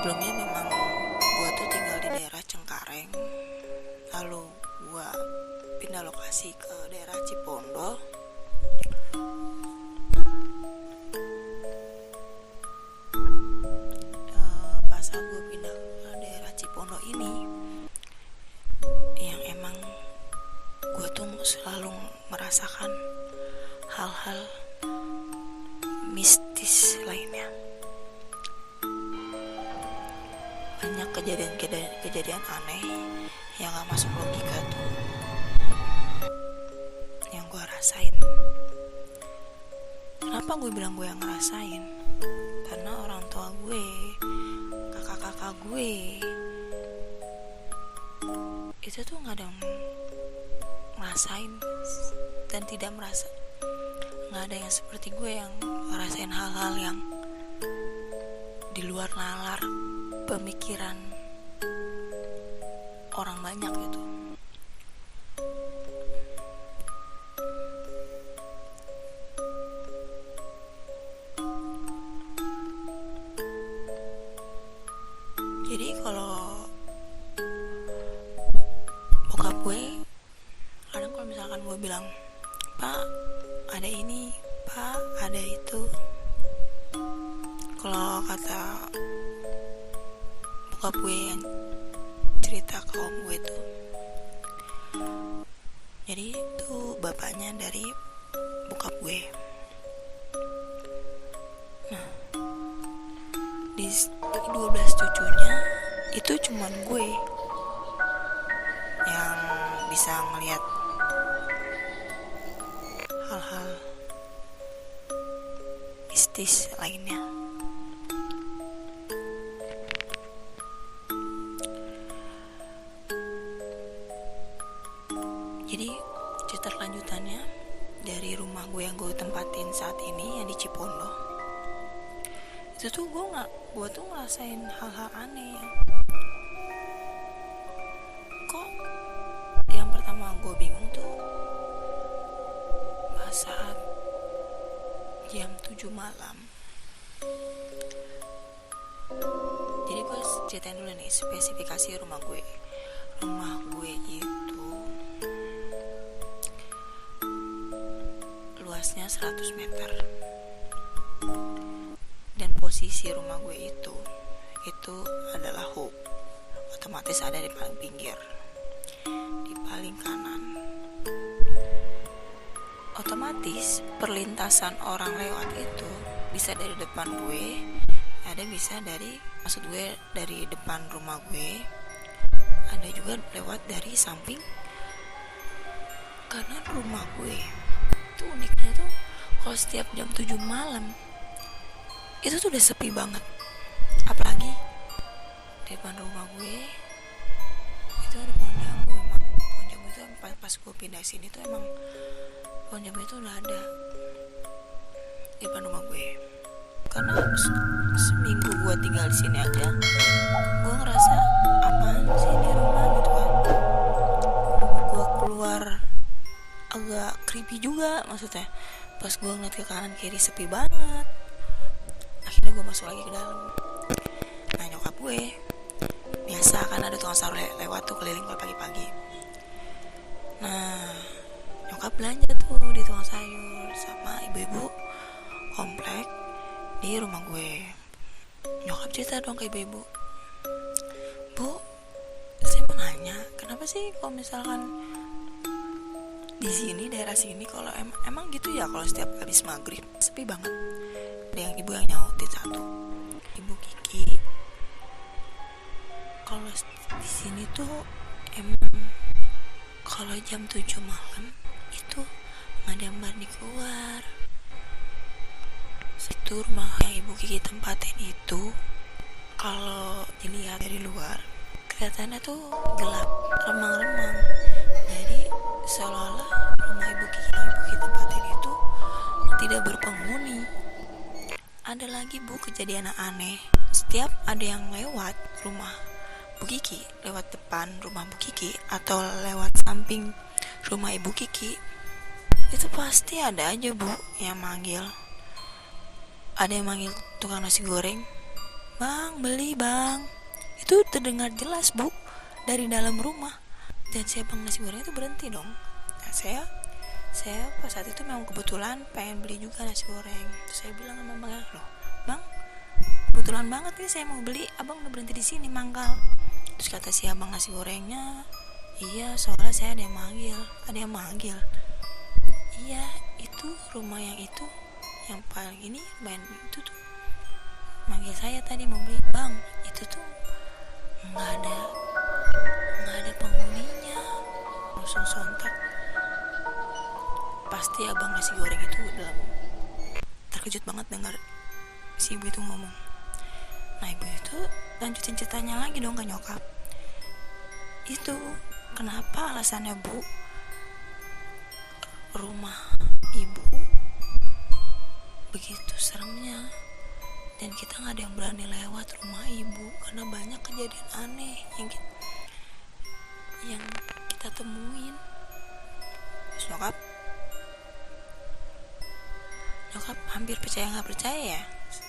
Sebelumnya memang gue tuh tinggal di daerah Cengkareng, lalu gue pindah lokasi ke daerah Cipondo. Pas gue pindah ke daerah Cipondo ini, yang emang gue tuh selalu merasakan hal-hal mistis lainnya. Banyak kejadian aneh yang gak masuk logika tuh yang gue rasain. Kenapa gue bilang gue yang ngerasain? Karena orang tua gue, kakak-kakak gue itu tuh gak ada yang ngerasain dan tidak merasa. Gak ada yang seperti gue yang ngerasain hal-hal yang di luar nalar pemikiran orang banyak gitu. Jadi kalau bokap gue kadang kalau misalkan gue bilang, "Pak, ada ini, Pak, ada itu." Kalau kata bokap gue yang cerita ke om gue tuh, jadi itu bapaknya dari bokap gue. Nah, di 12 cucunya itu cuman gue yang bisa ngelihat hal-hal mistis lainnya. Jadi cerita lanjutannya dari rumah gue yang gue tempatin saat ini yang di Cipondo, itu tuh gue tuh ngerasain hal-hal aneh ya. Kok yang pertama gue bingung tuh pas saat jam 7 malam. Jadi gue ceritain dulu nih spesifikasi rumah gue. Rumah gue itu luasnya 100 meter. Dan posisi rumah gue itu adalah hub. Otomatis ada di paling pinggir, di paling kanan. Otomatis perlintasan orang lewat itu bisa dari depan gue, ada bisa dari, maksud gue dari depan rumah gue, ada juga lewat dari samping kanan rumah gue. Itu uniknya tuh kalau setiap jam 7 malam itu tuh udah sepi banget. Apalagi di depan rumah gue itu ada pohon jambu. Emang pohon jambu itu pas gue pindah sini tuh emang pohon jambu itu udah ada di depan rumah gue. Karena seminggu gue tinggal di sini aja, gue ngerasa apaan sih di rumah gitu kan. Gue keluar agak creepy juga maksudnya. Pas gue ngeliat ke kanan kiri sepi banget. Akhirnya gue masuk lagi ke dalam. Nah, nyokap gue biasa kan ada tukang sayur lewat tuh keliling kalau pagi-pagi. Nah, nyokap belanja tuh di tukang sayur sama ibu-ibu komplek di rumah gue. Nyokap cerita dong ke ibu-ibu, "Bu, saya mau nanya, kenapa sih kalau misalkan di sini daerah sini kalau emang gitu ya kalau setiap habis maghrib sepi banget?" Ada yang ibu yang nyautin satu, "Ibu Kiki, kalau di sini tuh emang kalau jam 7 malam itu nggak ada yang berani keluar. Itu rumah yang Ibu Kiki tempatin itu kalau dilihat dari luar kelihatannya tuh gelap, remang-remang. Jadi seolah-olah rumah Ibu Kiki tempatin itu tidak berpenghuni." Ada lagi Bu kejadian aneh. Setiap ada yang lewat rumah Bu Kiki, lewat depan rumah Bu Kiki atau lewat samping rumah Ibu Kiki, itu pasti ada aja Bu yang manggil. Ada yang manggil tukang nasi goreng, "Bang, beli bang." Itu terdengar jelas bu dari dalam rumah. Dan si abang nasi goreng itu berhenti dong. Nah, saya pas saat itu memang kebetulan pengen beli juga nasi goreng. Terus saya bilang sama abangnya, "Loh bang, kebetulan banget nih saya mau beli, abang udah berhenti di sini mangkal." Terus kata si abang nasi gorengnya, "Iya soalnya saya ada yang manggil." "Iya itu rumah yang itu yang paling ini main itu tuh manggil saya tadi mau beli." "Bang, itu tuh nggak ada penghuninya." Langsung sontak pasti abang nasi goreng itu dalam terkejut banget dengar si ibu itu ngomong. Nah ibu itu lanjutin ceritanya lagi dong ke nyokap. "Itu kenapa alasannya bu, rumah ibu begitu seremnya dan kita gak ada yang berani lewat rumah ibu karena banyak kejadian aneh yang kita temuin." Terus nyokap hampir percaya nggak percaya ya.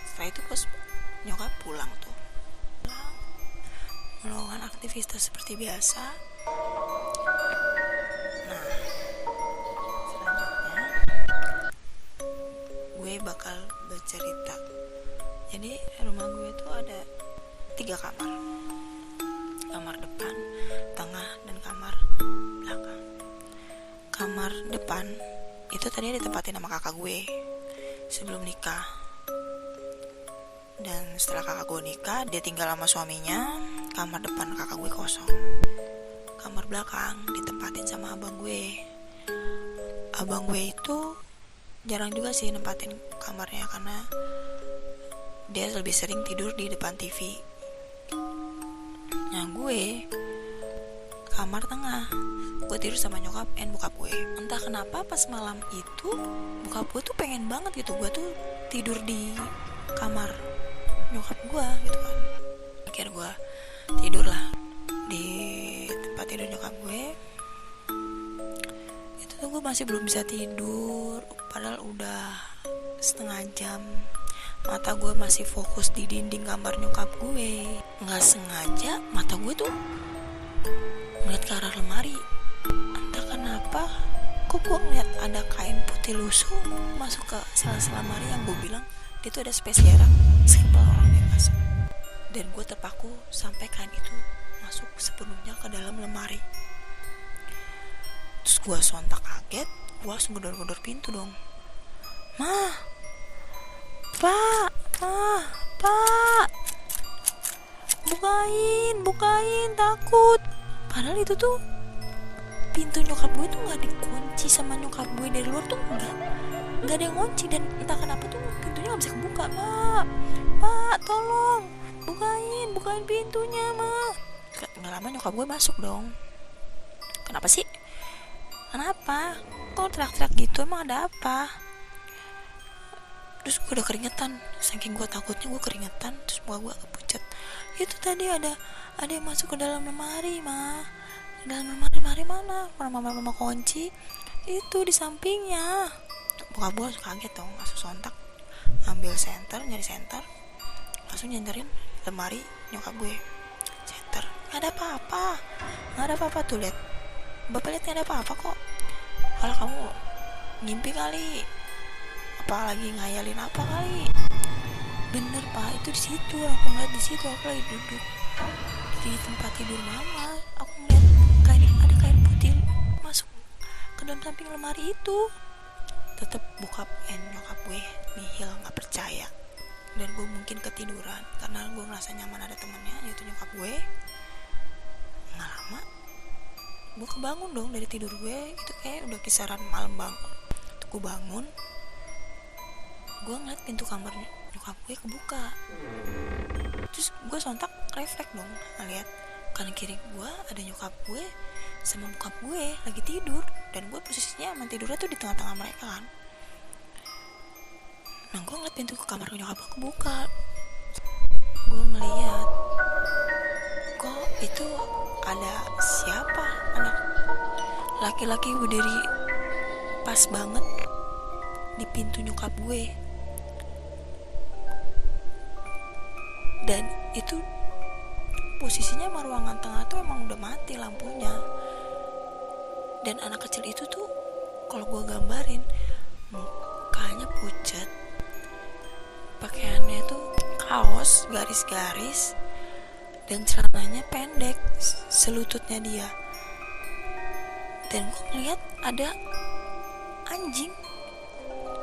Setelah itu pas nyokap pulang melakukan aktivitas seperti biasa. Nah selanjutnya gue bakal bercerita. Jadi rumah gue tuh ada 3 kamar. Kamar depan, tengah, dan kamar belakang. Kamar depan itu tadinya ditempatin sama kakak gue sebelum nikah. Dan setelah kakak gue nikah, dia tinggal sama suaminya. Kamar depan kakak gue kosong. Kamar belakang ditempatin sama abang gue. Abang gue itu jarang juga sih nempatin kamarnya karena dia lebih sering tidur di depan TV. Yang gue kamar tengah, gue tidur sama nyokap and bokap gue. Entah kenapa pas malam itu bokap gue tuh pengen banget gitu gue tuh tidur di kamar nyokap gue gitu kan. Akhirnya gue tidur lah di tempat tidur nyokap gue. Itu tuh gue masih belum bisa tidur, padahal udah setengah jam. Mata gue masih fokus di dinding kamar nyokap gue. Nggak sengaja mata gue tuh ngeliat ke arah lemari. Entah kenapa kok gue ngeliat ada kain putih lusuh masuk ke sela-sela lemari yang gue bilang dia tuh ada spesiera simpel orang dewasa. Dan gue terpaku sampai kain itu masuk sepenuhnya ke dalam lemari. Terus gue sontak kaget, gue langsung gedor-gedor pintu dong. Pak, bukain, takut. Padahal itu tuh pintu nyokap gue tuh nggak dikunci sama nyokap gue dari luar tuh nggak ada yang kunci, dan entah kenapa tuh pintunya nggak bisa kebuka. Pak, tolong bukain pintunya, Ma. Nggak lama nyokap gue masuk dong. Kenapa sih? Kenapa? Kok teriak-teriak gitu? Emang ada apa? Terus gue udah keringetan, saking gue takutnya gue keringetan. Terus muka gue kepucat. Itu tadi ada yang masuk ke dalam lemari, Ma. Dalam lemari mana? Mama kunci itu di sampingnya. Muka gue langsung kaget dong, langsung sontak nyari senter, langsung nyenterin lemari nyokap gue. Senter, nggak ada apa-apa tuh, lihat. Bapak lihat nggak ada apa-apa kok. Kalau kamu ngimpi kali, apalagi ngayalin apa kali. Bener Pak, itu di situ. Aku ngeliat di situ, aku lagi duduk di tempat tidur Mama. Aku ngeliat ada kain putih masuk ke dalam samping lemari itu. Tetep bokap nyokap gue nihil, nggak percaya. Dan gue mungkin ketiduran karena gue ngerasa nyaman ada temennya, yaitu nyokap gue. Nggak lama gue kebangun dong dari tidur gue. Itu kayak udah kisaran malam banget. Gue bangun, gue ngeliat pintu kamar nyokap gue kebuka. Terus gue sontak refleks dong ngeliat kanan kiri gue ada nyokap gue sama bokap gue lagi tidur, dan gue posisinya emang tidurnya tuh di tengah-tengah mereka kan. Nah gue ngeliat pintu ke kamar nyokap gue kebuka. Gue ngeliat kok itu ada siapa, anak laki-laki berdiri pas banget di pintu nyokap gue. Dan itu posisinya sama ruangan tengah tuh emang udah mati lampunya. Dan anak kecil itu tuh kalau gue gambarin mukanya pucat, pakaiannya tuh kaos garis-garis, dan celananya pendek selututnya dia. Dan gue ngeliat ada anjing,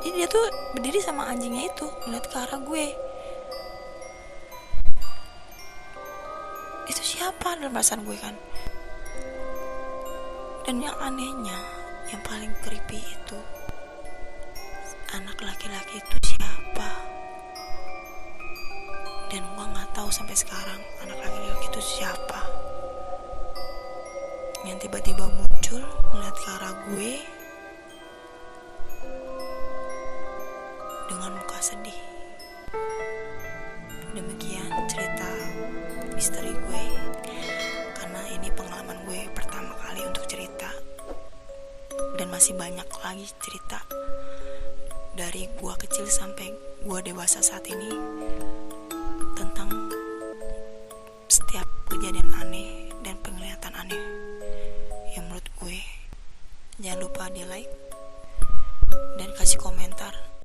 jadi dia tuh berdiri sama anjingnya itu ngeliat ke arah gue. Itu siapa dalam perasaan gue kan. Dan yang anehnya, yang paling creepy itu, anak laki-laki itu siapa? Dan gue nggak tahu sampai sekarang anak laki-laki itu siapa. Yang tiba-tiba muncul ngeliat ke arah gue dengan muka sedih. Demikian cerita misteri gue, karena ini pengalaman gue pertama kali untuk cerita, dan masih banyak lagi cerita dari gue kecil sampai gue dewasa saat ini tentang setiap kejadian aneh dan penglihatan aneh yang menurut gue. Jangan lupa di like dan kasih komentar